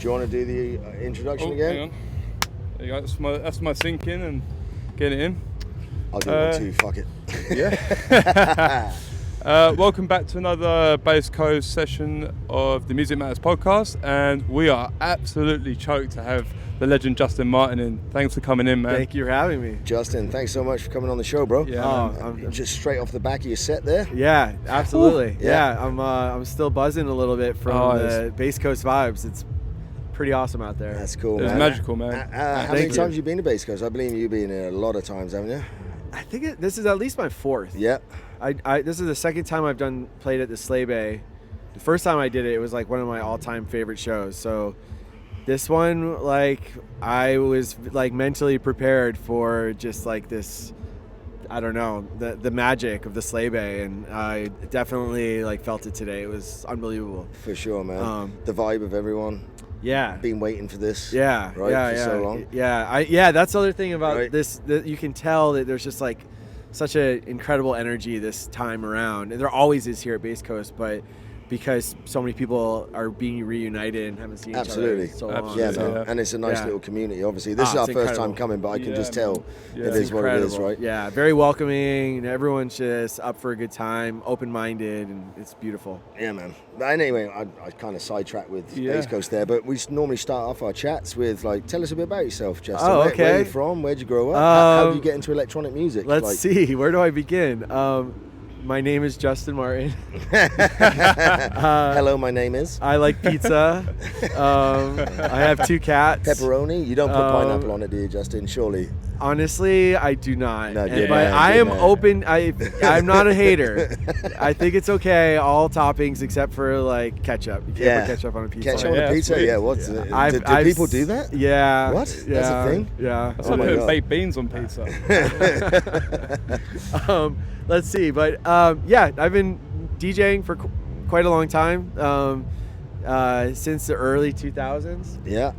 Do you want to do the introduction again? Hang on. There you go. That's my sync in and get it in. I'll do it too. Fuck it. Yeah. Welcome back to another Bass Coast session of the Music Matters podcast, and we are absolutely choked to have the legend Justin Martin in. Thanks for coming in, man. Thank you for having me. Justin, thanks so much for coming on the show, bro. Yeah. I'm just straight off the back of your set there. Yeah, absolutely. Ooh, yeah. I'm still buzzing a little bit from the Bass Coast vibes. It's pretty awesome out there. That's cool, It's man. magical, man. How many times have you been to Bass Coast? I believe you've been here a lot of times, haven't you? I think this is at least my fourth. Yeah. This is the second time I've played at the Sleigh Bay. The first time I did it was like one of my all-time favorite shows. So this one, like, I was like mentally prepared for just like this, I don't know, the magic of the Sleigh Bay, and I definitely like felt it today. It was unbelievable. For sure, man. The vibe of everyone. Yeah. Been waiting for this. Yeah. Right. Yeah. For yeah. so long. Yeah. That's the other thing about Right. this. That you can tell that there's just like such an incredible energy this time around, and there always is here at Bass Coast, but because so many people are being reunited and haven't seen Absolutely. each other in so long. Yeah, So- man. And it's a nice Yeah. little community. Obviously, this is Ah, our it's first incredible. time coming, but I can Yeah, just man. tell Yeah. it It's is what it is, right? Yeah, very welcoming, and everyone's just up for a good time, open-minded, and it's beautiful. Yeah, man. But anyway, I kind of sidetracked with Yeah. Bass Coast there, but we normally start off our chats with, like, tell us a bit about yourself, Justin. Oh, Where okay. are you from? Where'd you grow up? How did you Um, get into electronic music? Let's see, where do I begin? My name is Justin Martin. Hello, my name is I like pizza. I have 2 cats. Pepperoni. You don't put pineapple on it, do you, Justin? Surely. Honestly, I do not. No, And- good but man, I good am man. open. I'm not a hater. I think it's okay, all toppings except for like ketchup. You can't put ketchup on a pizza. Ketchup on Yeah, a pizza? sweet. Yeah, what's Yeah. it? Do people do that? Yeah. What? Yeah, That's a thing? Yeah. That's Oh like my putting God. baked beans on pizza. Let's see, but yeah, I've been DJing for quite a long time. Since the early 2000s. Yeah.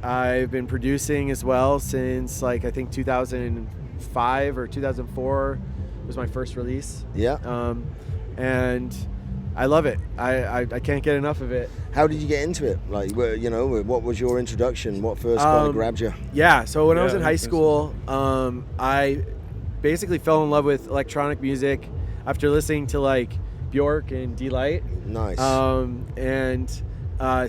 I've been producing as well since like I think 2005 or 2004 was my first release. Yeah. And I love it. I can't get enough of it. How did you get into it? Like, what was your introduction? What first kind of grabbed you? Yeah, so when I was Yeah, in high that's school, I basically fell in love with electronic music after listening to like Bjork and Delight. Nice. And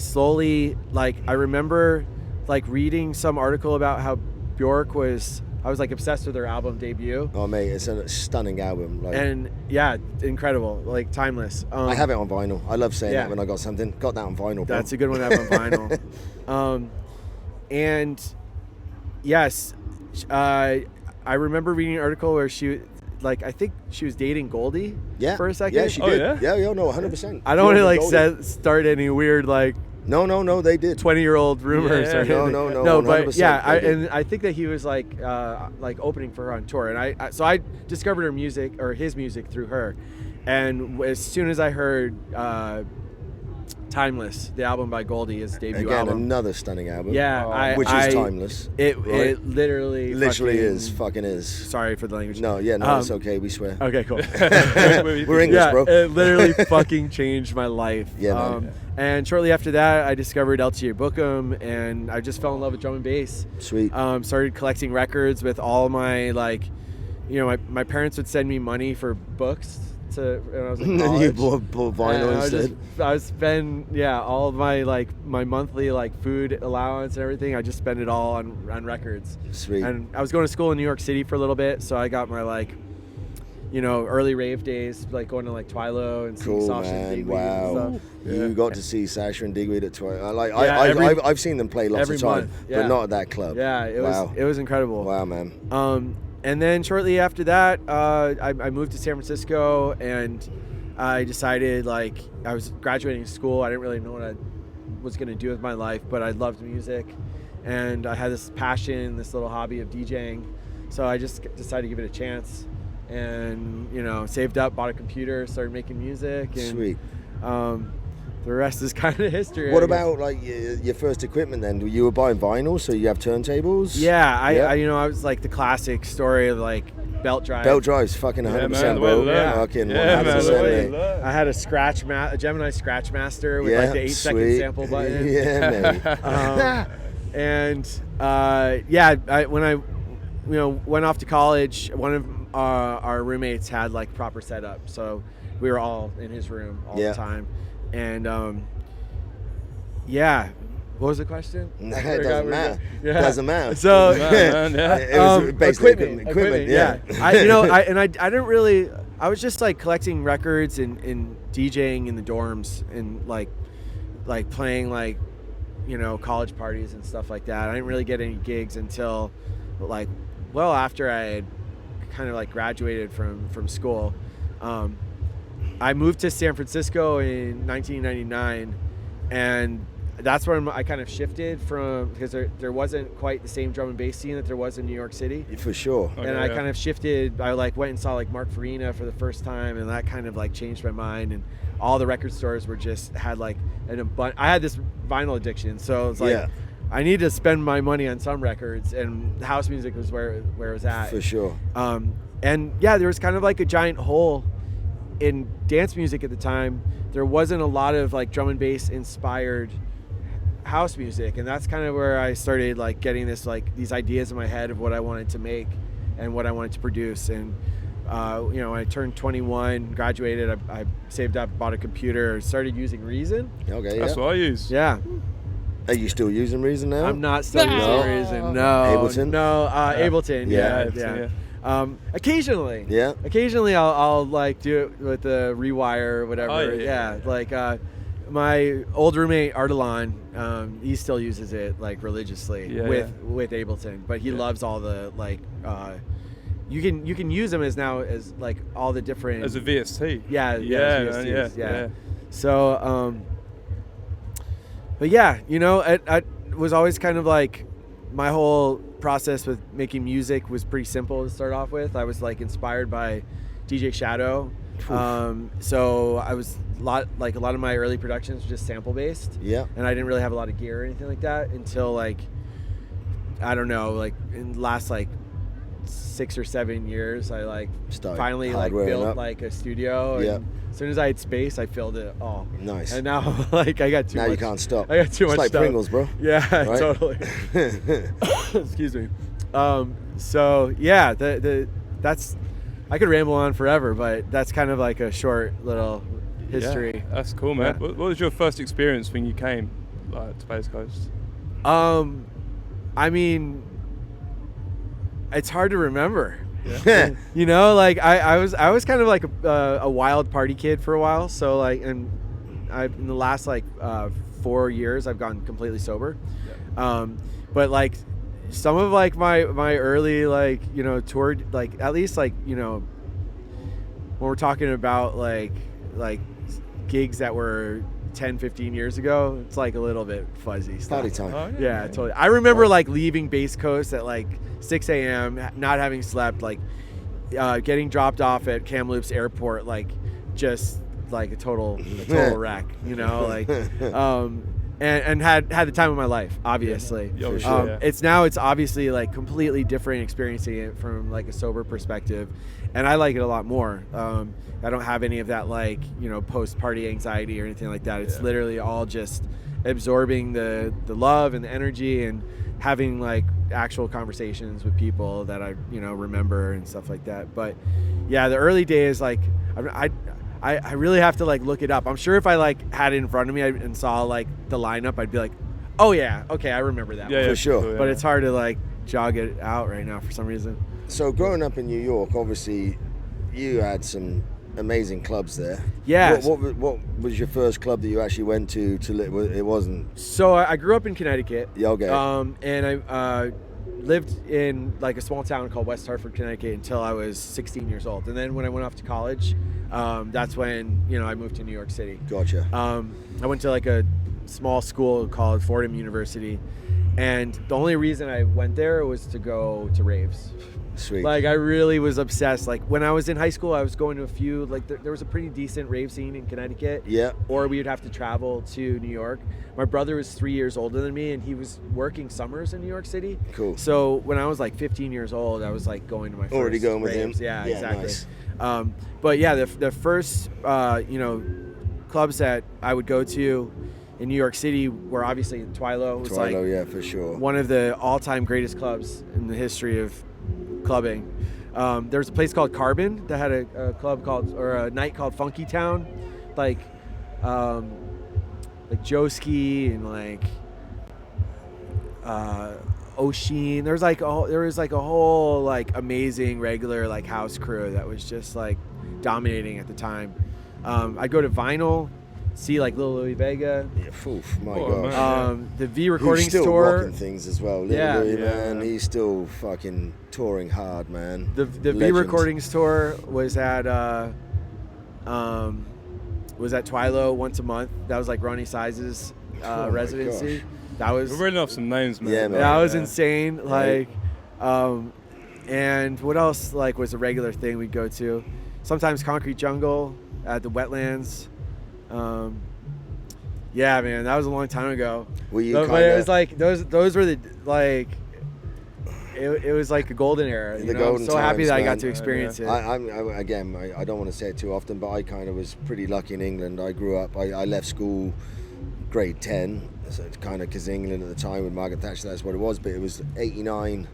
slowly, like, I remember like reading some article about how Bjork I was like obsessed with her album debut. Oh, mate, it's a stunning album. Like, And yeah, incredible, like timeless. I have it on vinyl. I love saying yeah. that when I got something. Got that on vinyl, bro. That's a good one to have on vinyl. And yes, I remember reading an article where I think she was dating Goldie for a second. Yeah, she Oh, did. yeah? Yeah, no, 100%. I don't want to like Goldie. start any weird like No, they did. 20-year-old rumors Yeah, or anything. no, but 100% yeah, they did. and I think that he was like opening for her on tour, and I discovered her music or his music through her, and as soon as I heard Timeless, the album by Goldie, his debut Again, album. another stunning album. Yeah, which is timeless. It right? literally fucking is. Sorry for the language. No, it's okay. We swear. Okay, cool. We're English, yeah, bro. it literally fucking changed my life. Yeah, man. And shortly after that, I discovered LTA Bookham, and I just fell in love with drum and bass. Sweet. Started collecting records with all my my parents would send me money for books when I was in college. You bought vinyl instead. I would spend all of my my monthly food allowance and everything. I just spend it all on records. Sweet. And I was going to school in New York City for a little bit, so I got my early rave days, like going to Twilo and seeing Cool, Sasha man. and Digweed Wow. and stuff. You got to see Sasha and Digweed at Twilo. Yeah, I've seen them play lots every of times, month, but yeah. not at that club. Yeah, it was incredible. Wow, man. And then shortly after that, I moved to San Francisco, and I decided I was graduating school. I didn't really know what I was going to do with my life, but I loved music, and I had this passion, this little hobby of DJing. So I just decided to give it a chance, and saved up, bought a computer, started making music. And, Sweet. The rest is kind of history. What I guess. about your first equipment then? You were buying vinyl, so you have turntables? Yeah, I was like the classic story of belt drive. Belt drives, fucking 100%, bro. Yeah. Fucking Yeah, 100%, mate. I had a Gemini Scratch Master with like the 8-second sample button. Yeah, mate. When I went off to college, one of our roommates had like proper setup, so we were all in his room all the time. And what was the question? It doesn't matter. Yeah. Doesn't matter. So it was basically equipment. Yeah. I didn't really. I was just like collecting records and DJing in the dorms and like playing like college parties and stuff like that. I didn't really get any gigs until like after I had kind of like graduated from school. I moved to San Francisco in 1999, and that's where I kind of shifted from, because there wasn't quite the same drum and bass scene that there was in New York City. For sure. And I kind of shifted. I like went and saw like Mark Farina for the first time, and that kind of like changed my mind. And all the record stores were just had like I had this vinyl addiction, so it was like I need to spend my money on some records, and house music was where it was at. For sure. And there was kind of like a giant hole in dance music at the time. There wasn't a lot of like drum and bass inspired house music, and that's kind of where I started like getting these ideas in my head of what I wanted to make and what I wanted to produce. And when I turned 21, graduated, I saved up, bought a computer, started using Reason. Okay, that's what I use. Yeah. Are you still using Reason now? I'm not still using Reason. No. Ableton? No. Ableton. Yeah. Ableton, Occasionally. Yeah. Occasionally, I'll like do it with the Rewire or whatever. Like my old roommate Ardalan, he still uses it like religiously with Ableton, but he loves all the like. You can use them as like all the different as a VST. Yeah. So but I was always kind of like, my whole process with making music was pretty simple to start off with. I was like inspired by DJ Shadow. So I was a lot of my early productions were just sample based. Yeah. And I didn't really have a lot of gear or anything like that until like, I don't know, like in the last like 6 or 7 years, I like finally like built like a studio. And as soon as I had space, I filled it all. Nice. And now like I got too much. Now you can't stop. I got too much like stuff. Pringles, bro. Yeah, right? Totally. Excuse me. So yeah, that's, I could ramble on forever, but that's kind of like a short little history. Yeah, that's cool, man. What was your first experience when you came to Space Coast? I mean, it's hard to remember. Yeah. Like I was kind of like a wild party kid for a while. So like, and in the last like 4 years, I've gone completely sober. Yeah. But like some of like my early like tour, like at least like when we're talking about like gigs that were 10-15 years ago, it's like a little bit fuzzy stuff. Party time. Oh, yeah, totally. I remember like leaving Base Coast at like 6 a.m., not having slept, like getting dropped off at Kamloops Airport, like just like a total wreck, like and had the time of my life, obviously. Yeah. Sure. It's obviously like completely different experiencing it from like a sober perspective, and I like it a lot more. I don't have any of that like post-party anxiety or anything like that. It's literally all just absorbing the love and the energy and having like actual conversations with people that I remember and stuff like that. But yeah, the early days, like I really have to like look it up. I'm sure if I like had it in front of me and saw like the lineup, I'd be like, oh yeah, okay, I remember that. For sure. Cool, but it's hard to like jog it out right now for some reason. So growing up in New York, obviously you had some amazing clubs there. Yeah. What was your first club that you actually went to it wasn't? So I grew up in Connecticut. Yeah, okay. And I lived in like a small town called West Hartford, Connecticut until I was 16 years old. And then when I went off to college, that's when, I moved to New York City. Gotcha. I went to like a small school called Fordham University. And the only reason I went there was to go to raves. Sweet. Like, I really was obsessed. Like, when I was in high school, I was going to a few, like, there was a pretty decent rave scene in Connecticut. Yeah. Or we would have to travel to New York. My brother was 3 years older than me, and he was working summers in New York City. Cool. So when I was like 15 years old, I was like going to my Already first going with raves. him. Yeah, Yeah, exactly. nice. But yeah, the first, clubs that I would go to in New York City were obviously Twilo. It was like yeah, for sure. one of the all-time greatest clubs in the history of clubbing. There's a place called Carbon that had a club called, or a night called Funky Town, like Joski and like Oshin. There was like a whole like amazing regular like house crew that was just like dominating at the time. I'd go to Vinyl, see like Lil Louis Vega. Yeah, oof, my Oh, gosh. man. The V recording Who's still store. rocking things as well. Lil Yeah. Louis, Yeah, man, man. he's still fucking touring hard, man. The V Legend. recording store was at Twilo once a month. That was like Ronnie Size's Oh my residency. gosh. That was We're reading off some names, man. Yeah, man. that was Yeah. insane. Right. Like, and what else like was a regular thing we'd go to? Sometimes Concrete Jungle at the Wetlands. Yeah, man, that was a long time ago. Were you But kind it was of like those were the like. It was like a golden era. The You know? golden I'm so happy times, that I man. got to experience it. I don't want to say it too often, but I kind of was pretty lucky in England. I grew up, I left school grade 10, so it's kind of because England at the time with Margaret Thatcher, that's what it was, but it was 89,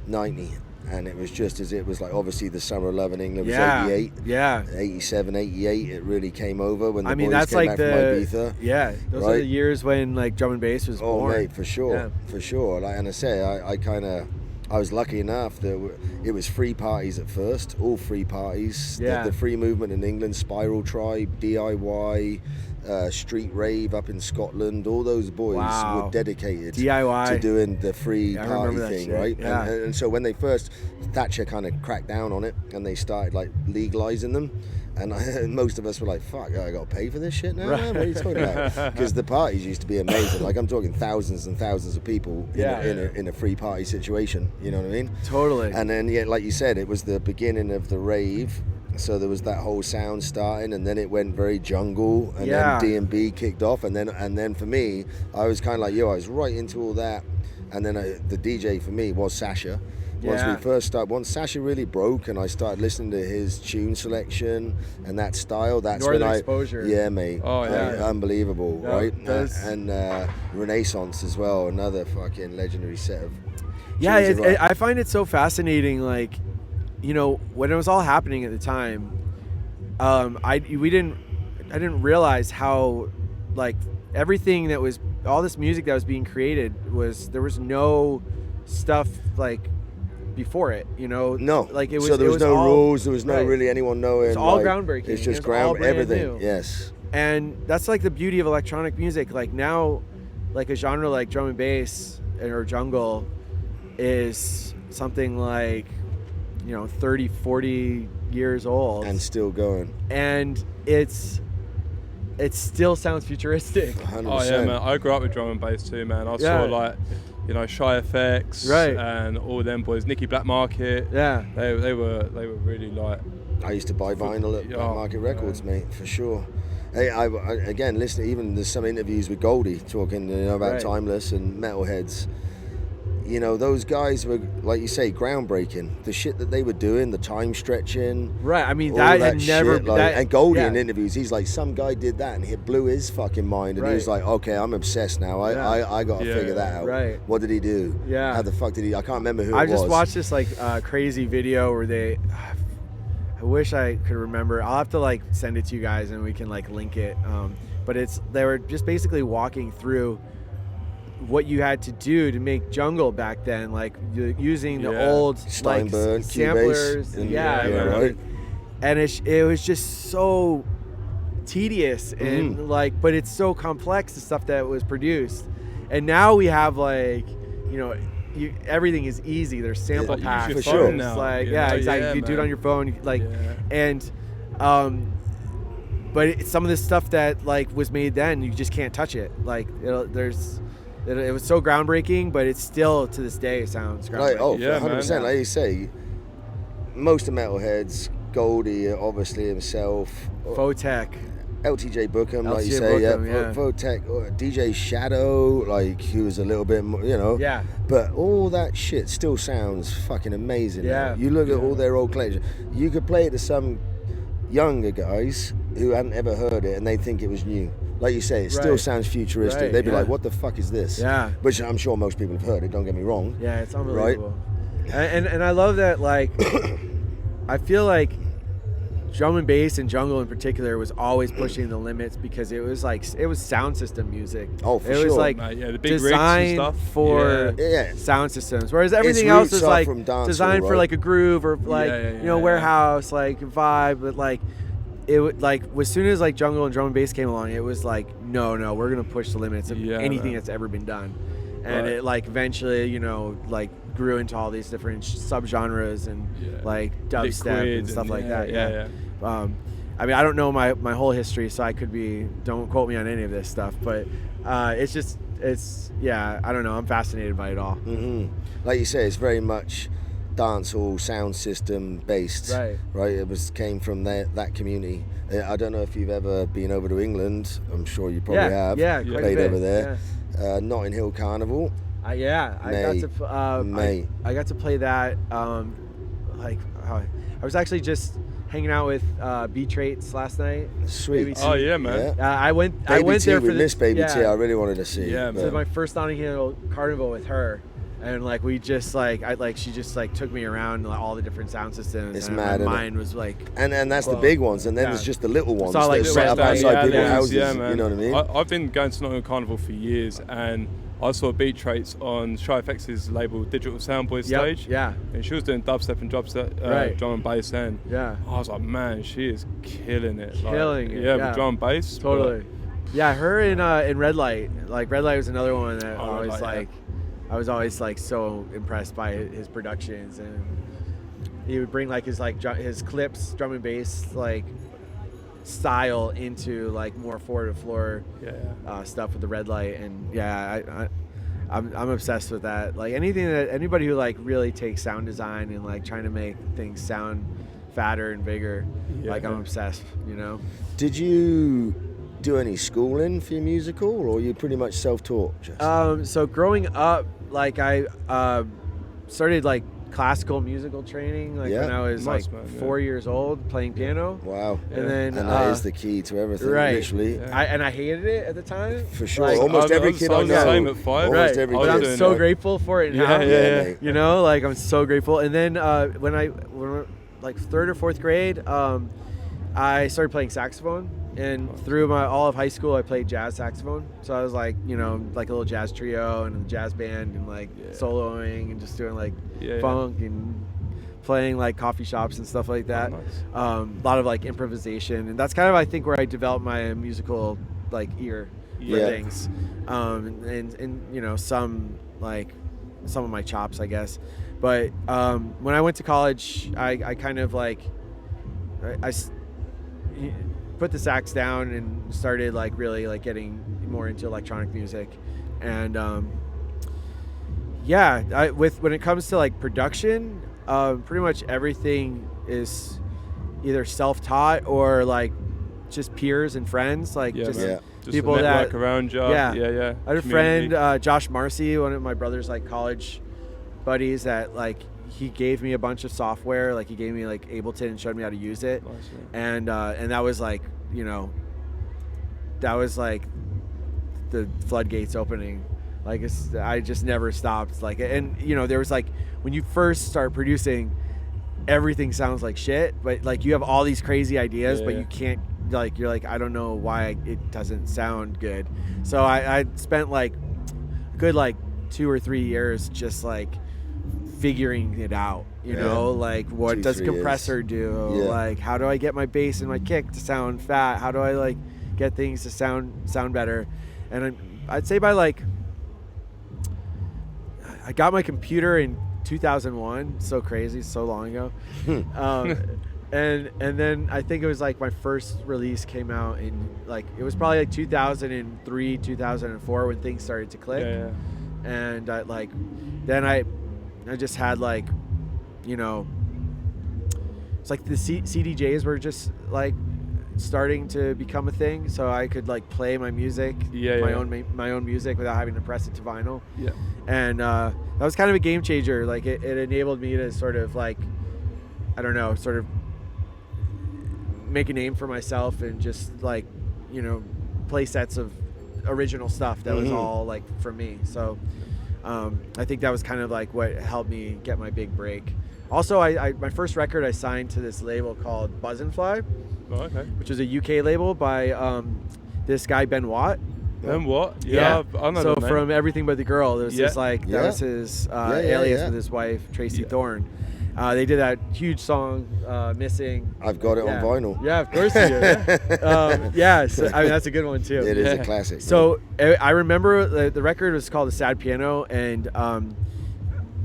90, and it was just as it was like, obviously the summer of love in England was 88. Yeah. 87, 88, it really came over when the I mean, boys that's came like back the from Ibiza. yeah. Those are right? the years when like drum and bass was Oh, born. mate, for sure, Yeah. for sure. Like, and I say, I was lucky enough that it was free parties at first, all free parties. Yeah. The free movement in England, Spiral Tribe, DIY, Street Rave up in Scotland, all those boys Wow. were dedicated DIY. to doing the free Yeah, I party remember that thing, shit. right? Yeah. And so when they first, Thatcher kind of cracked down on it and they started like legalizing them. And most of us were like, fuck, I got to pay for this shit now? Right. Man? What are you talking about? Because the parties used to be amazing. Like, I'm talking thousands and thousands of people in a free party situation. You know what I mean? Totally. And then, yeah, like you said, it was the beginning of the rave. So there was that whole sound starting, and then it went very jungle, and Yeah. then D&B kicked off, and then for me, I was kind of like, I was right into all that. And then the DJ for me was Sasha. Once Sasha really broke and I started listening to his tune selection and that style, that's Northern when Exposure. Yeah, mate. Oh, yeah. Unbelievable, Yeah, right? those- And Renaissance as well, another fucking legendary set of Yeah, tunes of rock. I find it so fascinating. Like, when it was all happening at the time, I didn't realize how, like, everything that was all this music that was being created there was no stuff like before it. No, like it was. So there it was no all, rules. There was no right. really anyone knowing. It's all like, groundbreaking. It's just It was all brand everything. new. Yes. And that's like the beauty of electronic music. Like now, like a genre like drum and bass or jungle is something like 30, 40 years old, And still going. and it still sounds futuristic. 100%. Oh yeah, man. I grew up with drum and bass too, man. I Yeah. saw like, Shy Effects, Right. and all them boys, Nicky Black Market. Yeah. They were really like. I used to buy vinyl at Black Oh, Market Records, mate, for sure. Hey, I again, listen. Even there's some interviews with Goldie talking, about Right. Timeless and Metalheads. Those guys were, like you say, groundbreaking. The shit that they were doing, the time stretching. Right. I mean, all that had never. shit, like, that, and Goldie yeah. in interviews, he's like, some guy did that and it blew his fucking mind, and he was Right. like, okay, I'm obsessed now. I got to Yeah. figure that out. Right. What did he do? Yeah. How the fuck did he? I can't remember who I it was. just watched this like crazy video where they. I wish I could remember. I'll have to like send it to you guys and we can like link it. But they were just basically walking through what you had to do to make jungle back then, like using the Yeah. old Steinberg, like samplers. Cubase, and- Yeah, yeah, right. And it was just so tedious and but it's so complex, the stuff that was produced. And now we have like, everything is easy. There's sample You use packs. your For sure. phone now, Like, you yeah, know? exactly. Yeah, You do it man. on your phone, like, Yeah. and but some of the stuff that like was made then, you just can't touch it. Like, it was so groundbreaking, but it's still to this day sounds groundbreaking. Right, oh, Yeah, 100%. man. Like you say, most of metalheads, Goldie, obviously himself, Votech. LTJ Bookham, like you LTJ say, Bookham, yeah. Votech, DJ Shadow, like he was a little bit more, Yeah. But all that shit still sounds fucking amazing. Yeah. Now. You look at all their old collections. You could play it to some younger guys who hadn't ever heard it, and they think it was new. Like you say, it still sounds futuristic. Right, They'd be yeah. like, "What the fuck is this?" Yeah. Which I'm sure most people have heard it. Don't get me wrong. Yeah, it's unbelievable. And I love that, like, I feel like drum and bass and jungle in particular was always pushing the limits because it was sound system music. Oh, for it sure. was like The big rigs and designed stuff. for Yeah. sound systems, whereas everything else is roots are like from dancehall, designed for right? like a groove or like warehouse like vibe. But like it would like as soon as like jungle and drum and bass came along, it was like no, we're gonna push the limits of anything that's ever been done, and it like eventually like grew into all these different subgenres and like dubstep and stuff like that. Yeah. I mean, I don't know my whole history, so I could be. Don't quote me on any of this stuff, but it's I don't know. I'm fascinated by it all. Mm-hmm. Like you say, it's very much dancehall sound system based. Right. It came from that community. I don't know if you've ever been over to England. I'm sure you probably have. Yeah, played over there. Notting Hill Carnival. I got to play that. I was actually just hanging out with B-Traits last night. Sweet. Oh yeah, man. I went Baby T there for Miss Baby T. I really wanted to see. Yeah, man. So my first Notting Hill Carnival with her, and like we just she just like took me around like, all the different sound systems. It's and mad. My mind was like, and that's the big ones, and then there's just the little ones Saw, like, that are set up Red Light, outside people's houses. Yeah, man. You know what I mean? I've been going to Nottingham Carnival for years, and I saw Beat Traits on Shy FX's label Digital Soundboy stage. Yeah. And she was doing dubstep and drum and bass, and I was like, man, she is killing it. Killing it. Yeah, with drum and bass. Totally. Yeah, her in Red Light. Like Red Light was another one that I was always like so impressed by his productions, and he would bring like his clips, drum and bass like style into like more floor to floor stuff with the Red Light, and I'm obsessed with that. Like anybody who like really takes sound design and like trying to make things sound fatter and bigger, like I'm obsessed. Did you do any schooling for your musical, or you pretty much self-taught? So growing up, like I started like classical musical training when I was 4 years old, playing piano. Wow. And that is the key to everything, literally. I hated it at the time. For sure. Like, almost every kid I know. The same at 5. Almost every But kid. I'm so grateful for it now. Yeah. Like I'm so grateful. And then when like third or fourth grade, I started playing saxophone. And through all of high school, I played jazz saxophone. So I was like, like a little jazz trio and a jazz band and like soloing and just doing like funk and playing like coffee shops and stuff like that. Oh, nice. A lot of like improvisation, and that's kind of I think where I developed my musical like ear for things, and some of my chops, I guess. But when I went to college, I kind of like I put the sax down and started like really like getting more into electronic music, and when it comes to like production, pretty much everything is either self-taught or like just peers and friends, like just people that that around you. I had a friend, Josh Marcy, one of my brother's like college buddies, that like he gave me a bunch of software. Like he gave me like Ableton and showed me how to use it. Nice, and that was like, that was like the floodgates opening. Like I just never stopped. Like, and there was like, when you first start producing, everything sounds like shit, but like you have all these crazy ideas, but you can't, like, you're like, I don't know why it doesn't sound good. So I spent like a good like 2 or 3 years just like figuring it out, like what does a compressor do? Like how do I get my bass and my kick to sound fat? How do I like get things to sound better? And I'd say by like, I got my computer in 2001, so crazy, so long ago. And then I think it was like my first release came out in like, it was probably like 2003, 2004 when things started to click. And I just had like, it's like the CDJs were just like starting to become a thing, so I could like play my music, my own music without having to press it to vinyl. Yeah. And that was kind of a game changer. Like it enabled me to sort of like, I don't know, sort of make a name for myself and just like, you know, play sets of original stuff that was all like from me. So I think that was kind of like what helped me get my big break. Also, I my first record I signed to this label called Buzzin Fly, which is a UK label by this guy Ben Watt. Ben Watt? Yeah. I know so that name. from Everything But the Girl, there was this like that was his alias with his wife Tracy Thorne. They did that huge song, Missing. I've got it on vinyl. Yeah, of course you do. So, I mean, that's a good one too. It is a classic. So I remember the record was called The Sad Piano, and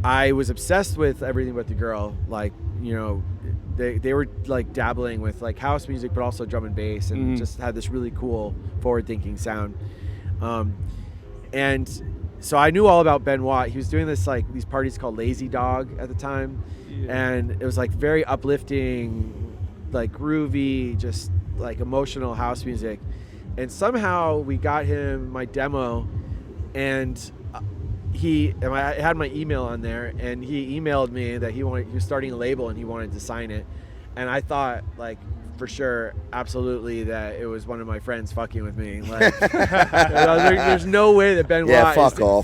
I was obsessed with Everything But the Girl. Like, you know, they were like dabbling with like house music, but also drum and bass, and just had this really cool forward-thinking sound. And so I knew all about Ben Watt. He was doing this like these parties called Lazy Dog at the time. And it was like very uplifting, like groovy, just like emotional house music. And somehow we got him my demo, and I had my email on there, and he emailed me that he was starting a label and he wanted to sign it. And I thought like for sure, absolutely, that it was one of my friends fucking with me. Like, there's no way that Ben Watt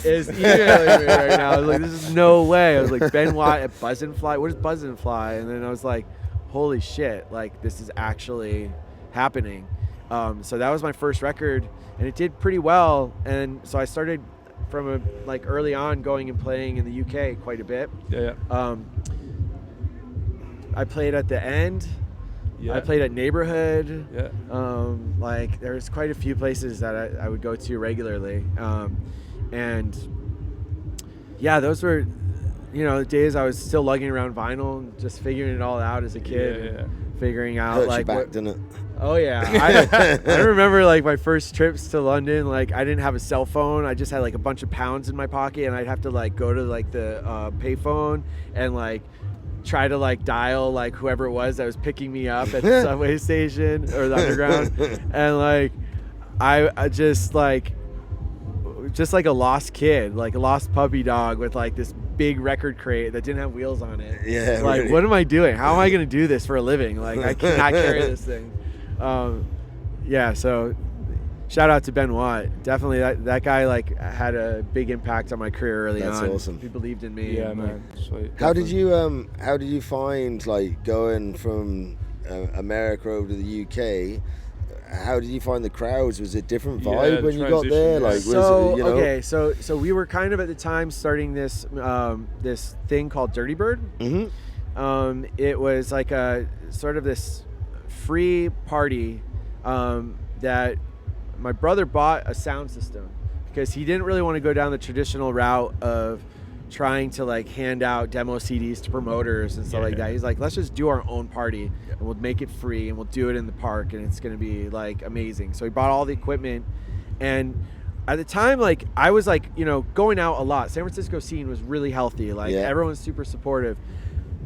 is emailing me right now. I was like, this is no way. I was like, Ben Watt at Buzzin Fly? What is Buzzin Fly? And then I was like, holy shit, like this is actually happening. So that was my first record, and it did pretty well. And so I started from like early on going and playing in the UK quite a bit. I played at the End. I played at Neighborhood. Like there's quite a few places that I would go to regularly. And yeah, those were, you know, the days I was still lugging around vinyl and just figuring it all out as a kid. And figuring out hurt like your back, didn't it? Oh yeah. I remember like my first trips to London, like I didn't have a cell phone. I just had like a bunch of pounds in my pocket, and I'd have to like go to like the payphone and like try to like dial like whoever it was that was picking me up at the subway station or the underground. And like I just like a lost kid, like a lost puppy dog with like this big record crate that didn't have wheels on it. Like really? What am I doing? How am I going to do this for a living? Like I cannot carry this thing. So shout out to Ben Watt. Definitely that guy like had a big impact on my career early on. That's awesome. He believed in me. Yeah, man. Sweet. How did you find like going from America over to the UK? How did you find the crowds? Was it different vibe when you got there? Like, so was it, you know? Okay, so we were kind of at the time starting this this thing called Dirtybird. It was like a sort of this free party that my brother bought a sound system because he didn't really want to go down the traditional route of trying to like hand out demo CDs to promoters and stuff like that. He's like, let's just do our own party and we'll make it free and we'll do it in the park and it's going to be like amazing. So he bought all the equipment, and at the time, like I was like, you know, going out a lot. San Francisco scene was really healthy. Like everyone's super supportive.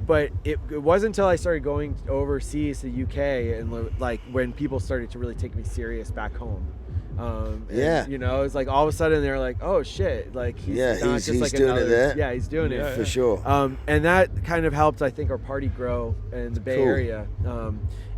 But it wasn't until I started going overseas to the UK and like when people started to really take me serious back home. You know, it's like all of a sudden they're like, oh shit, like he's just like doing another, it there. Yeah, he's doing it for sure. And that kind of helped, I think, our party grow in the Bay Area.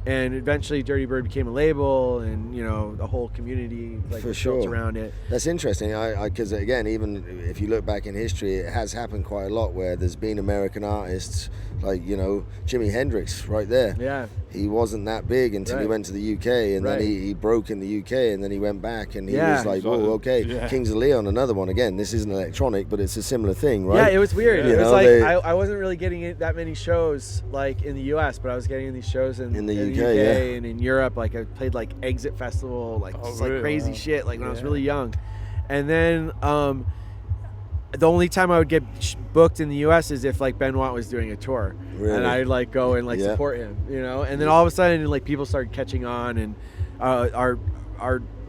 And eventually Dirtybird became a label, and you know the whole community like built around it. That's interesting. Because again, even if you look back in history, it has happened quite a lot where there's been American artists like, you know, Jimi Hendrix right there. Yeah. He wasn't that big until he went to the UK, and then he broke in the UK, and then he went back, and he was like, oh, okay. Yeah. Kings of Leon, another one. Again, this isn't electronic, but it's a similar thing, right? Yeah, it was weird. Yeah. It was like I wasn't really getting that many shows like in the US, but I was getting these shows in the UK and in Europe. Like I played like Exit Festival, like like crazy shit, like when I was really young. And then the only time I would get booked in the U.S. is if like Ben Watt was doing a tour, and I'd like go and like support him, you know. And then all of a sudden, like people started catching on, and our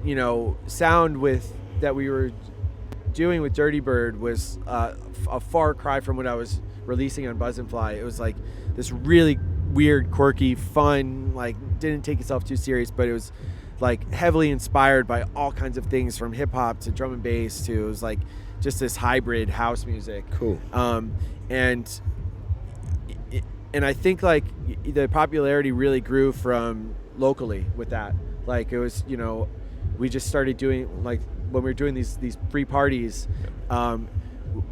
you know sound that we were doing with Dirtybird was a far cry from what I was releasing on Buzzin Fly. It was like this really weird, quirky, fun, like didn't take itself too serious, but it was like heavily inspired by all kinds of things from hip hop to drum and bass to, it was like just this hybrid house music. Cool. And I think like the popularity really grew from locally with that. Like it was, you know, we just started doing, like when we were doing these free parties,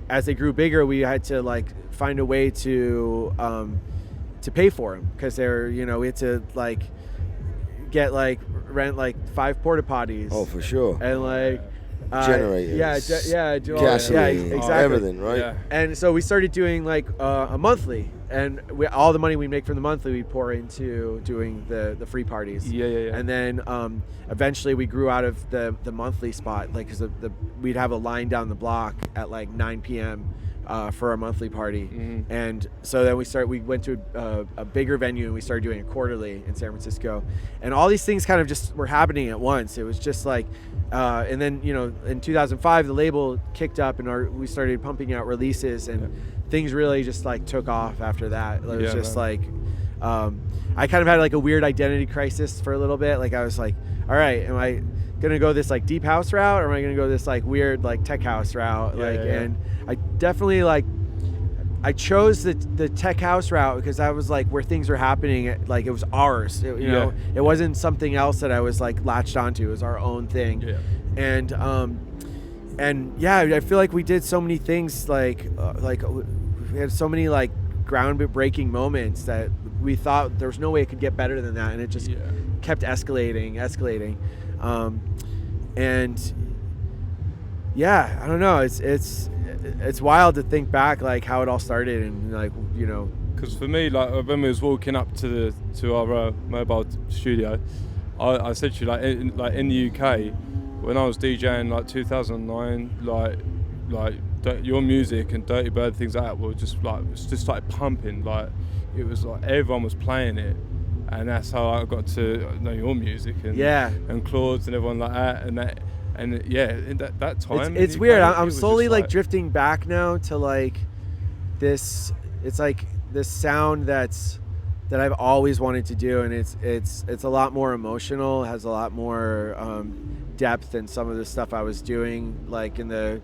as they grew bigger, we had to like find a way to pay for them, because they're, you know, we had to like get like rent like 5 porta potties. Oh, for sure. And like generators. do all that. Gasoline, exactly. everything, right? Yeah. And so we started doing like a monthly, and all the money we make from the monthly we pour into doing the free parties. Yeah. And then eventually we grew out of the monthly spot, like because we'd have a line down the block at like 9 p.m. For our monthly party. And so then we went to a bigger venue, and we started doing it quarterly in San Francisco. And all these things kind of just were happening at once. It was just like, and then, you know, in 2005, the label kicked up, and we started pumping out releases, and things really just like took off after that. It was just like, I kind of had like a weird identity crisis for a little bit. Like I was like, all right, am I gonna go this like deep house route, or am I gonna go this like weird like tech house route? And I definitely like, I chose the tech house route because that was like where things were happening. Like it was ours, you know. It wasn't something else that I was like latched onto. It was our own thing. And yeah, I feel like we did so many things, like we had so many like groundbreaking moments that we thought there was no way it could get better than that, and it just kept escalating. And yeah, I don't know. It's wild to think back like how it all started, and like, you know. Because for me, like when we was walking up to our mobile studio, I said to you like in the UK, when I was DJing like 2009, like your music and Dirtybird, things like that were just started pumping. Like it was like everyone was playing it. And that's how I got to know your music and Claude's and everyone like that, in that time. It's weird. I'm slowly like drifting back now to like this. It's like this sound that I've always wanted to do, and it's a lot more emotional. It has a lot more depth than some of the stuff I was doing like in the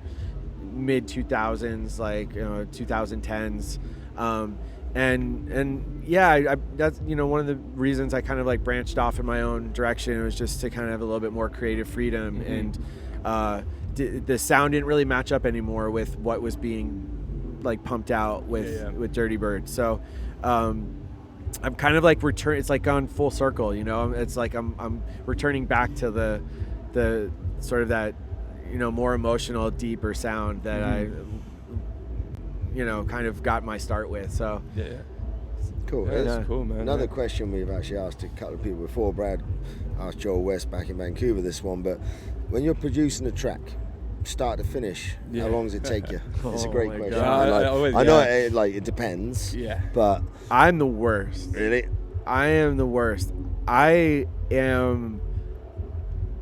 mid 2000s, like, you know, 2010s. And yeah, that's, you know, one of the reasons I kind of like branched off in my own direction. It was just to kind of have a little bit more creative freedom, and the sound didn't really match up anymore with what was being like pumped out with Dirtybird. So I'm kind of like it's like gone full circle, you know. It's like I'm returning back to the sort of that, you know, more emotional, deeper sound that I, you know, kind of got my start with. So cool. That's cool, man. Another question we've actually asked a couple of people before. Brad asked Joel West back in Vancouver this one, but when you're producing a track, start to finish, how long does it take you? It's a great question. I know it depends. But I'm the worst. Really? I am the worst. I am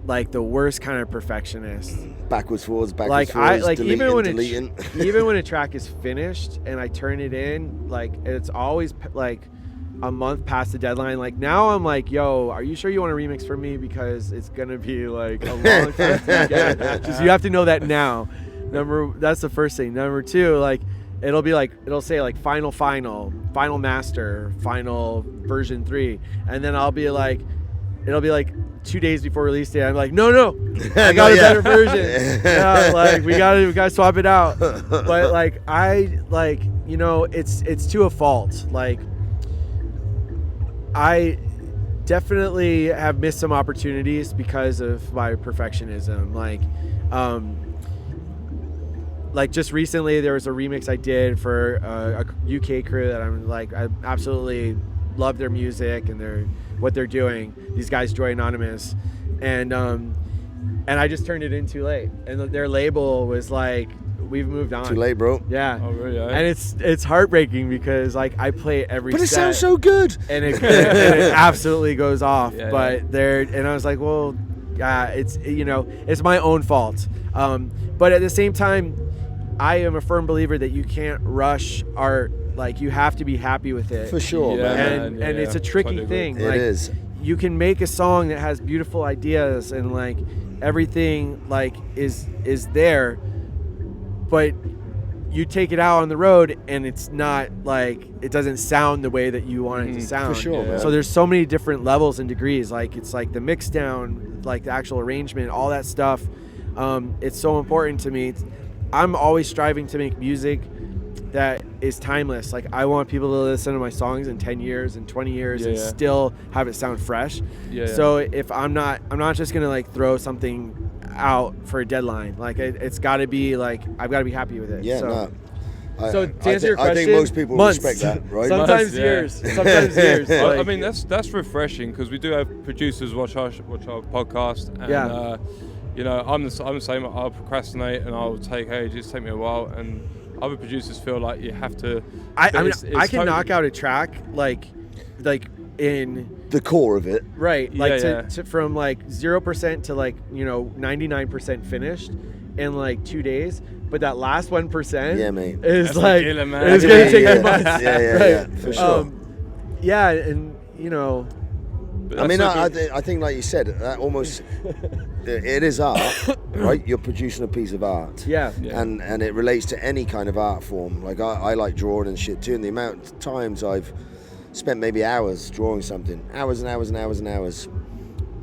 like the worst kind of perfectionist. Backwards, forwards, deleting. Even when a track is finished and I turn it in, like it's always like a month past the deadline. Like now I'm like, yo, are you sure you want to remix for me? Because it's gonna be like a long time to get it. Just, you have to know that now. That's the first thing. Number two, like it'll say like final master, final version 3, and then it'll be like 2 days before release day. I'm like, no, I got a better version. Like we gotta swap it out. But like I like, you know, it's to a fault. Like I definitely have missed some opportunities because of my perfectionism. Like just recently there was a remix I did for a UK crew that I absolutely love their music and what they're doing. These guys, Joy Anonymous, and I just turned it in too late, and their label was like, we've moved on. Too late, bro. Yeah. Oh, really? And it's heartbreaking because like I play every but it set, sounds so good, and it absolutely goes off. Yeah, but and I was like, well, it's, you know, it's my own fault. But at the same time, I am a firm believer that you can't rush art Like, you have to be happy with it. For sure, Yeah, man. And it's a tricky Totally agree. thing. It like, is. You can make a song that has beautiful ideas and like everything like is there, but you take it out on the road and it's not like, it doesn't sound the way that you want it to sound. For sure, man. So there's so many different levels and degrees. Like, it's like the mix down, like the actual arrangement, all that stuff. It's so important to me. I'm always striving to make music that is timeless. Like, I want people to listen to my songs in 10 years and 20 years and still have it sound fresh. So if I'm not just gonna like throw something out for a deadline. Like, it's got to be like, I've got to be happy with it. Yeah, so, no. So to answer your question, I think most people months. respect that, right? Sometimes Months, years. Sometimes years. Well, I Like, mean, that's refreshing, because we do have producers watch our podcast, and you know, I'm the same. I'll procrastinate and I'll take ages, take me a while, and other producers feel like you have to. I mean, it's I can totally- knock out a track like in The core of it. right, like Yeah, to from like 0% to like 99% finished in like 2 days. But that last 1%, Yeah, mate. is That's a like killer, man. it's Yeah, gonna yeah, take yeah. me months. Yeah, for sure. Yeah, and but I that's mean, so I good. think, like you said, that almost it is art, right? You're producing a piece of art, yeah. Yeah. and it relates to any kind of art form. Like, I like drawing and shit too, and the amount of times I've spent maybe hours drawing something, hours and hours and hours and hours,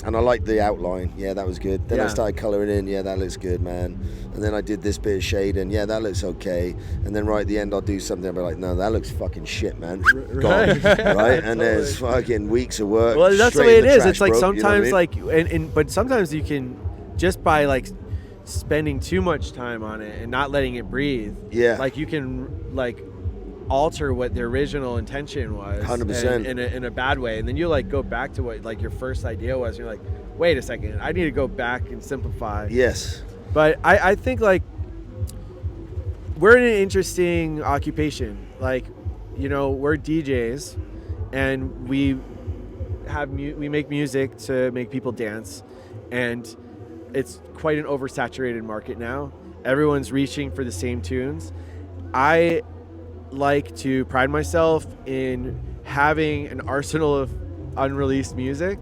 and I like the outline. Yeah, that was good. Then I Yeah. started coloring in. Yeah, that looks good, man. And then I did this bit of shading. Yeah, that looks okay. And then right at the end, I'll do something. I'll be like, no, that looks fucking shit, man. Gone, right? And there's fucking weeks of work. Well, that's the straight way in it is. trash, It's like bro. You know what I sometimes mean? like, but sometimes you can, just by like spending too much time on it and not letting it breathe. Yeah. Like, you can like alter what the original intention was 100%. in a bad way, and then you like go back to what like your first idea was, and you're like, wait a second, I need to go back and simplify. Yes. But I think like we're in an interesting occupation. Like, we're DJs, and we make music to make people dance, and it's quite an oversaturated market now. Everyone's reaching for the same tunes. I like to pride myself in having an arsenal of unreleased music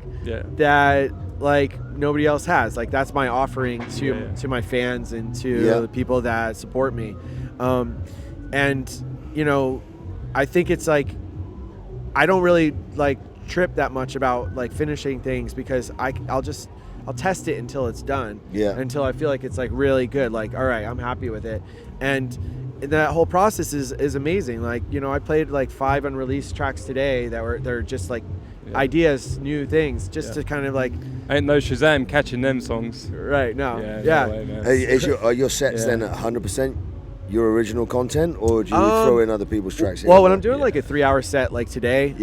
that like nobody else has. Like, that's my offering to my fans and to the people that support me. And I think it's like, I don't really like trip that much about like finishing things, because I'll test it until it's done. Until I feel like it's like really good. Like, all right, I'm happy with it. And that whole process is amazing. Like, I played like 5 unreleased tracks today they're just like ideas, new things, just to kind of like. Ain't no Shazam catching them songs. Right. No. No way, man. Are your sets then at 100% your original content, or do you throw in other people's tracks? Well, when I'm doing like a 3-hour set like today,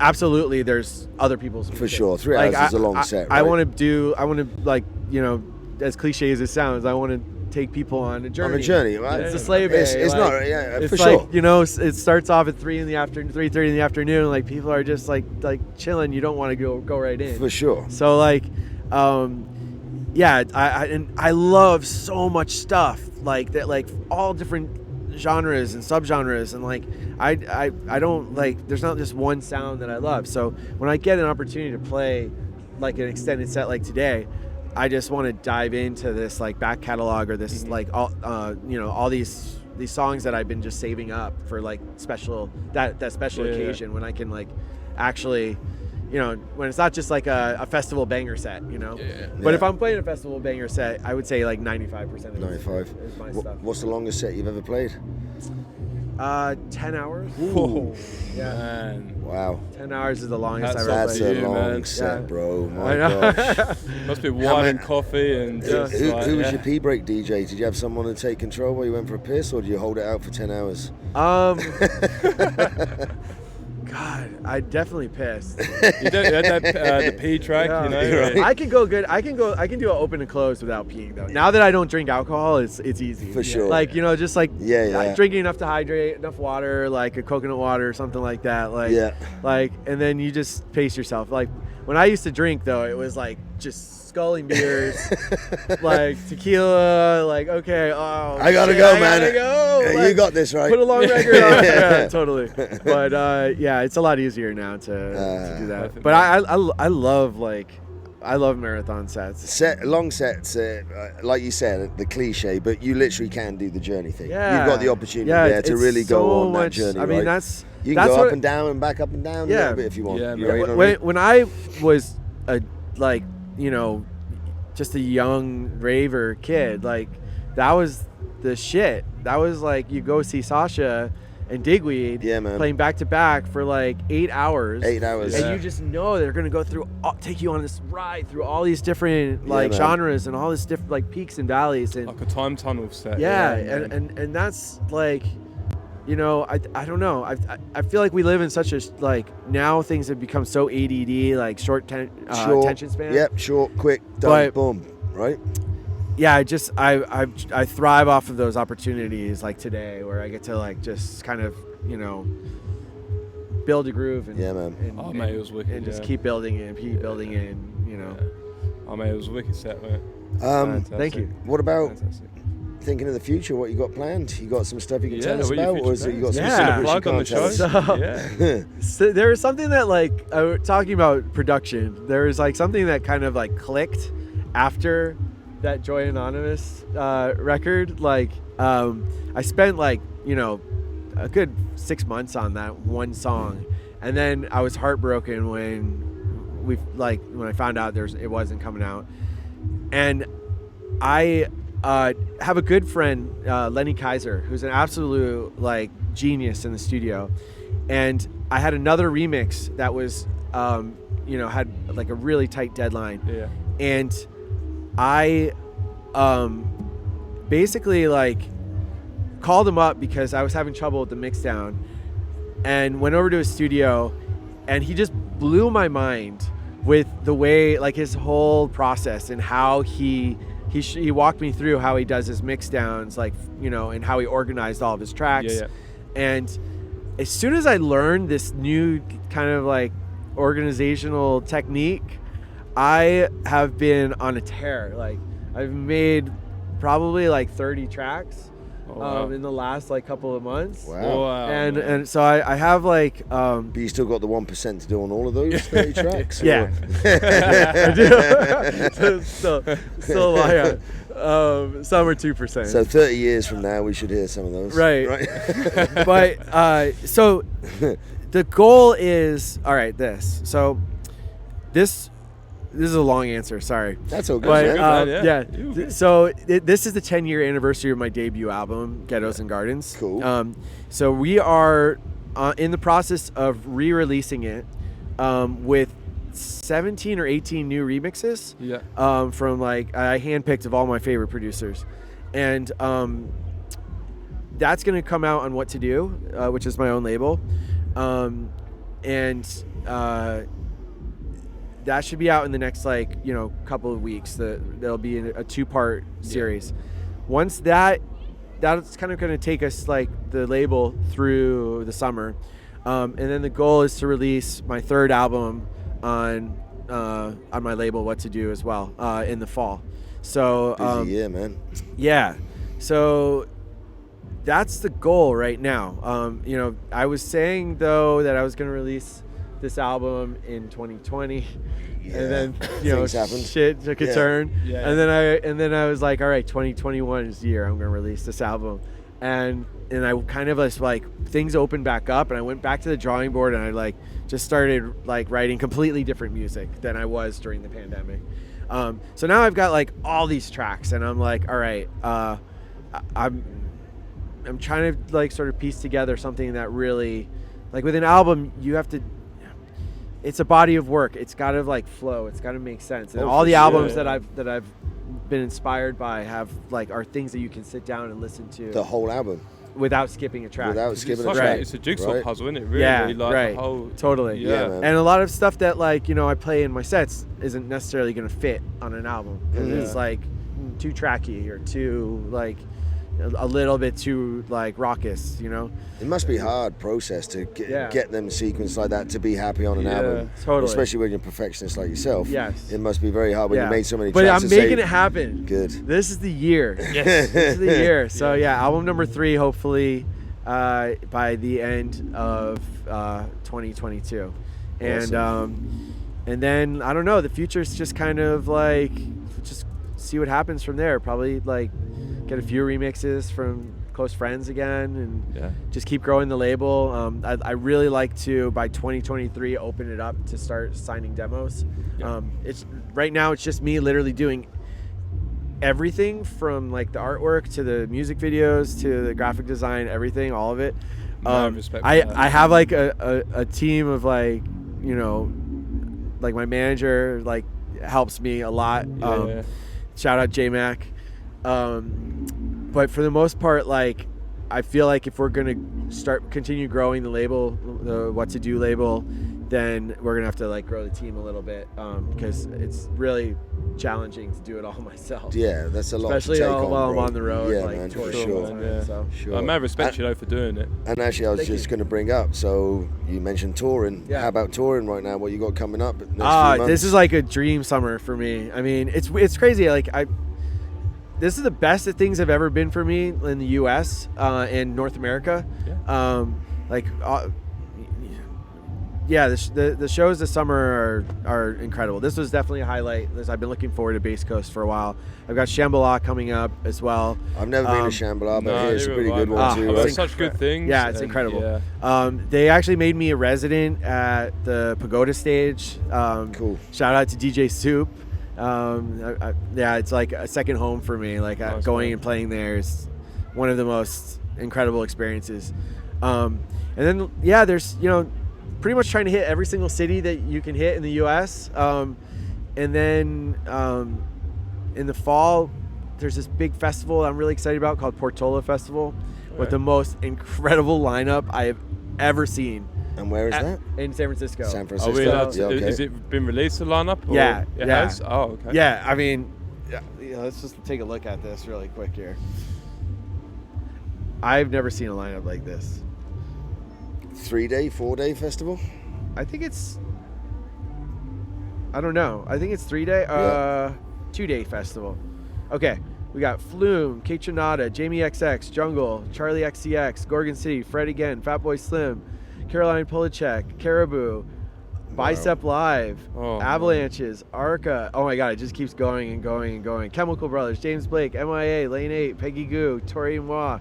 absolutely, there's other people's music. For sure, 3 hours is a long set. Right? I want to like, as cliche as it sounds, I want to take people on a journey. On a journey, right? It's a slave. It's like, not, it's for like, sure. it starts off at 3:30 in the afternoon. Like, people are just like chilling. You don't want to go right in. For sure. So like, I love so much stuff like that, like all different genres and subgenres, and like I don't like, there's not just one sound that I love. So when I get an opportunity to play like an extended set like today, I just want to dive into this like back catalog, or this like all these songs that I've been just saving up for like special occasion, when I can like actually, when it's not just like a festival banger set, But if I'm playing a festival banger set, I would say like 95% of 95. is my stuff. What's the longest set you've ever played? 10 hours. Whoa, Yeah. man. Wow. 10 hours is the longest I've ever That's played. a you, long man. set, Yeah. bro. My I know. gosh. Must be How wine many- and coffee and just Who like, was your pee break DJ? Did you have someone to take control while you went for a piss, or did you hold it out for 10 hours? God, I definitely pissed. You had the P track, Yeah. Right. I can go good. I can do an open and close without peeing though. Now that I don't drink alcohol, it's easy. For sure. Like, just like Yeah. drinking enough to hydrate, enough water, like a coconut water or something like that. Like, like, and then you just pace yourself. Like, when I used to drink though, it was like just sculling beers, like tequila, like, okay, I gotta go, man. I gotta go. You got this, right? Put a long record on. Yeah, totally. But yeah, it's a lot easier now to do that. But I love marathon sets. Long sets, like you said, the cliche, but you literally can do the journey thing. Yeah. You've got the opportunity there to really go on that journey. I mean, right? You can go up and down and back up and down a little bit if you want. Yeah, you know what I mean? When I was just a young raver kid, like that was the shit. That was like you go see Sasha and Digweed playing back to back for like 8 hours. 8 hours. And you just know they're gonna go through, take you on this ride through all these different genres and all this different like peaks and valleys and like a time tunnel set. And that's like, you know, I don't know. I feel like we live in such a now things have become so ADD, like short attention span. Yep, short, quick, done, boom, right? Yeah, I thrive off of those opportunities like today where I get to like just kind of, you know, build a groove and mate, it was wicked, and just keep building it and keep building it and, you know. Oh mate, it was a wicked set, mate. Thank you. What about thinking of the future? What you got planned? You got some stuff you can tell us about, or is it you got some secrets you can't tell us? So there was something that like talking about production. There was like something that kind of like clicked after that Joy Anonymous record. Like I spent like, you know, a good 6 months on that one song, and then I was heartbroken when I found out it wasn't coming out. And I have a good friend, Lenny Kaiser, who's an absolute like genius in the studio, and I had another remix that was had like a really tight deadline, and I basically like called him up because I was having trouble with the mix down, and went over to his studio, and he just blew my mind with the way, like, his whole process and how he walked me through how he does his mix downs, like, you know, and how he organized all of his tracks. And as soon as I learned this new kind of like organizational technique, I have been on a tear. Like, I've made probably like 30 tracks in the last like couple of months. Wow. And so I have like but you still got the 1% to do on all of those 30 tracks? Yeah. I do. Still some are 2%. So 30 years from now we should hear some of those. Right. But so the goal is this is a long answer, sorry. That's all good. But, so this is the 10-year anniversary of my debut album, Ghettos Gardens. Cool. So we are in the process of re-releasing it with 17 or 18 new remixes. From like I handpicked of all my favorite producers, and that's going to come out on What to Do, which is my own label, and that should be out in the next couple of weeks. There'll be a 2-part series. Once that's kind of going to take us like the label through the summer, and then the goal is to release my 3rd album on my label What to Do as well in the fall. So busy year, man. Yeah. So that's the goal right now. I was saying though that I was going to release this album in 2020, and then shit took a turn, and then I was like, all right, 2021 is the year I'm gonna release this album, and I kind of was like, things opened back up, and I went back to the drawing board, and I like just started like writing completely different music than I was during the pandemic. So now I've got like all these tracks, and I'm like, all right, I'm trying to like sort of piece together something that really, like, with an album you have to. It's a body of work. It's got to like flow. It's got to make sense. And all the albums that I've been inspired by are things that you can sit down and listen to. The whole album. Without skipping a track. It's a jigsaw puzzle, isn't it? Really? Yeah, the whole, totally. Yeah. And a lot of stuff that I play in my sets isn't necessarily going to fit on an album. It's like too tracky or too a little bit too like raucous, you know. It must be a hard process to get them sequenced like that to be happy on an album. Totally. Especially when you're a perfectionist like yourself. Yes. It must be very hard when you made so many but tracks. I'm making it happen. Good. This is the year. Yes. This is the year. So album number 3, hopefully by the end of 2022. Awesome. And then I don't know, the future's just kind of like just see what happens from there. Probably like get a few remixes from close friends again, and just keep growing the label. I really like to by 2023 open it up to start signing demos. It's right now it's just me literally doing everything from like the artwork to the music videos to the graphic design, everything, all of it. I have like a team of like, you know, like my manager like helps me a lot. Shout out J-Mac. But for the most part, like I feel like if we're gonna continue growing the label, the What to Do label, then we're gonna have to like grow the team a little bit, because it's really challenging to do it all myself. Yeah, that's a lot. Especially to take on, while bro. I'm on the road, Yeah, like man, for touring sure. all the time, so. Sure. I may respect you though for doing it. And actually, I was just going to bring up. So you mentioned touring. Yeah. How about touring right now? What you got coming up? Next few months? This is like a dream summer for me. I mean, it's crazy. Like this is the best that things have ever been for me in the U.S. And North America. The shows this summer are incredible. This was definitely a highlight. I've been looking forward to Bass Coast for a while. I've got Shambhala coming up as well. I've never been to Shambhala, but it's a pretty good one too. I've Right? heard such good things. Yeah, it's incredible. They actually made me a resident at the Pagoda stage. Cool. Shout out to DJ Soup. It's like a second home for me. Like going and playing there is one of the most incredible experiences. And then there's pretty much trying to hit every single city that you can hit in the U.S. And then in the fall, there's this big festival I'm really excited about called Portola Festival, with the most incredible lineup I have ever seen. And where is that? In San Francisco. San Francisco. Are we allowed to, okay. Is it been released, the lineup? Or Yeah. It has? Oh, okay. Yeah, I mean, let's just take a look at this really quick here. I've never seen a lineup like this. 3-day, 4-day festival? I think it's, I don't know. I think it's 3-day, 2-day festival. Okay, we got Flume, Kate Trinata, Jamie XX, Jungle, Charlie XCX, Gorgon City, Fred Again, Fatboy Slim, Caroline Polachek, Caribou, Bicep Live, Avalanches, Arca. Oh my God, it just keeps going and going and going. Chemical Brothers, James Blake, MIA, Lane 8, Peggy Goo, Tori Moi,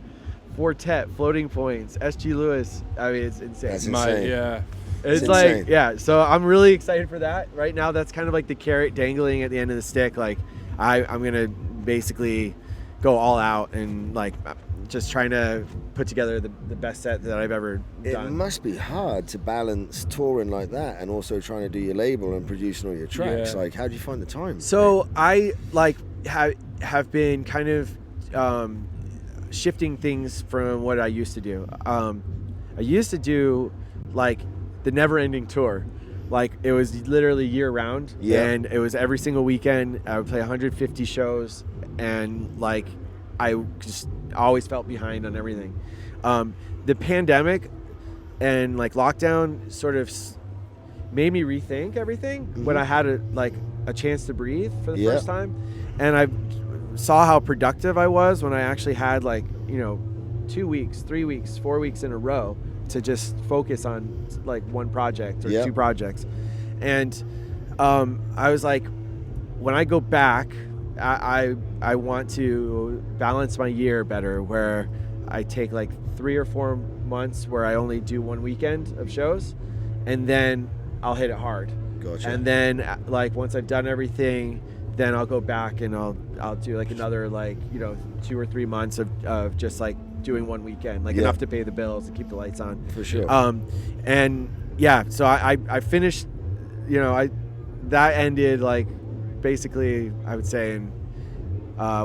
Fortet, Floating Points, SG Lewis. I mean, it's insane. That's insane. It's insane. like, so I'm really excited for that. Right now, that's kind of like the carrot dangling at the end of the stick. Like, I'm going to basically go all out and like just trying to put together the best set that I've ever done. It must be hard to balance touring like that and also trying to do your label and producing all your tracks. Yeah. Like, how do you find the time? So I like have been kind of shifting things from what I used to do. I used to do like the never-ending tour. Like it was literally year-round, and it was every single weekend. I would play 150 shows, and like I just always felt behind on everything. The pandemic and like lockdown sort of made me rethink everything when I had a chance to breathe for the first time, and I saw how productive I was when I actually had 2 weeks, 3 weeks, 4 weeks in a row to just focus on like one project or two projects. And I was like, when I go back, I want to balance my year better, where I take like 3 or 4 months where I only do one weekend of shows, and then I'll hit it hard. Gotcha. And then like once I've done everything, then I'll go back and I'll do like another 2 or 3 months of just like doing one weekend, enough to pay the bills and keep the lights on. For sure. So I finished, that ended like basically I would say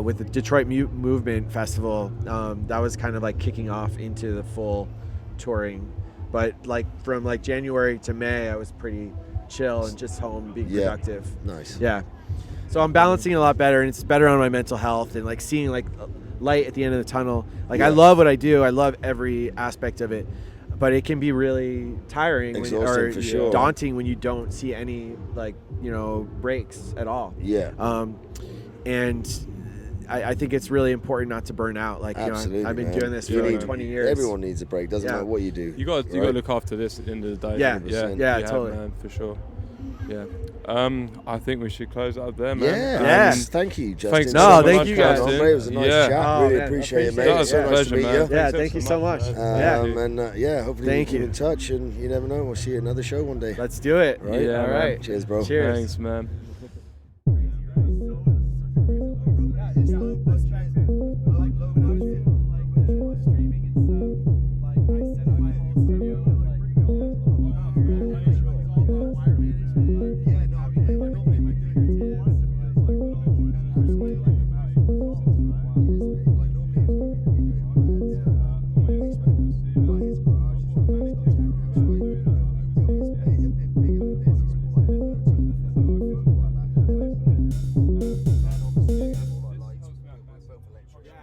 with the Detroit Movement Festival. That was kind of like kicking off into the full touring, but like from like January to May I was pretty chill and just home being productive. Nice. Yeah. So I'm balancing it a lot better, and it's better on my mental health, and like seeing like light at the end of the tunnel. Like Yeah. I love what I do. I love every aspect of it, but it can be really tiring Exhausting or for sure. daunting when you don't see any like breaks at all. Yeah. And I think it's really important not to burn out. Like Absolutely, I've been man. doing this You for like need- 20 years. Everyone needs a break. Doesn't Yeah. matter what you do. You got to right? look after this at the end of the day. Yeah. yeah, Yeah, you have, totally. man, for sure. Yeah. I think we should close it up there, man. Yeah. Yeah. Thank you, Justin. Thanks No, so thank much, you guys. Justin. It was a nice Yeah. chat. Oh, really man, appreciate it, appreciate mate. it. That was a Nice pleasure, to meet man. you. Yeah, Thanks thank you so much. Yeah. And hopefully Thank we keep you. in touch, and you never know, we'll see you at another show one day. Let's do it. Right? Yeah, All man. right. Cheers, bro. Cheers. Thanks, man.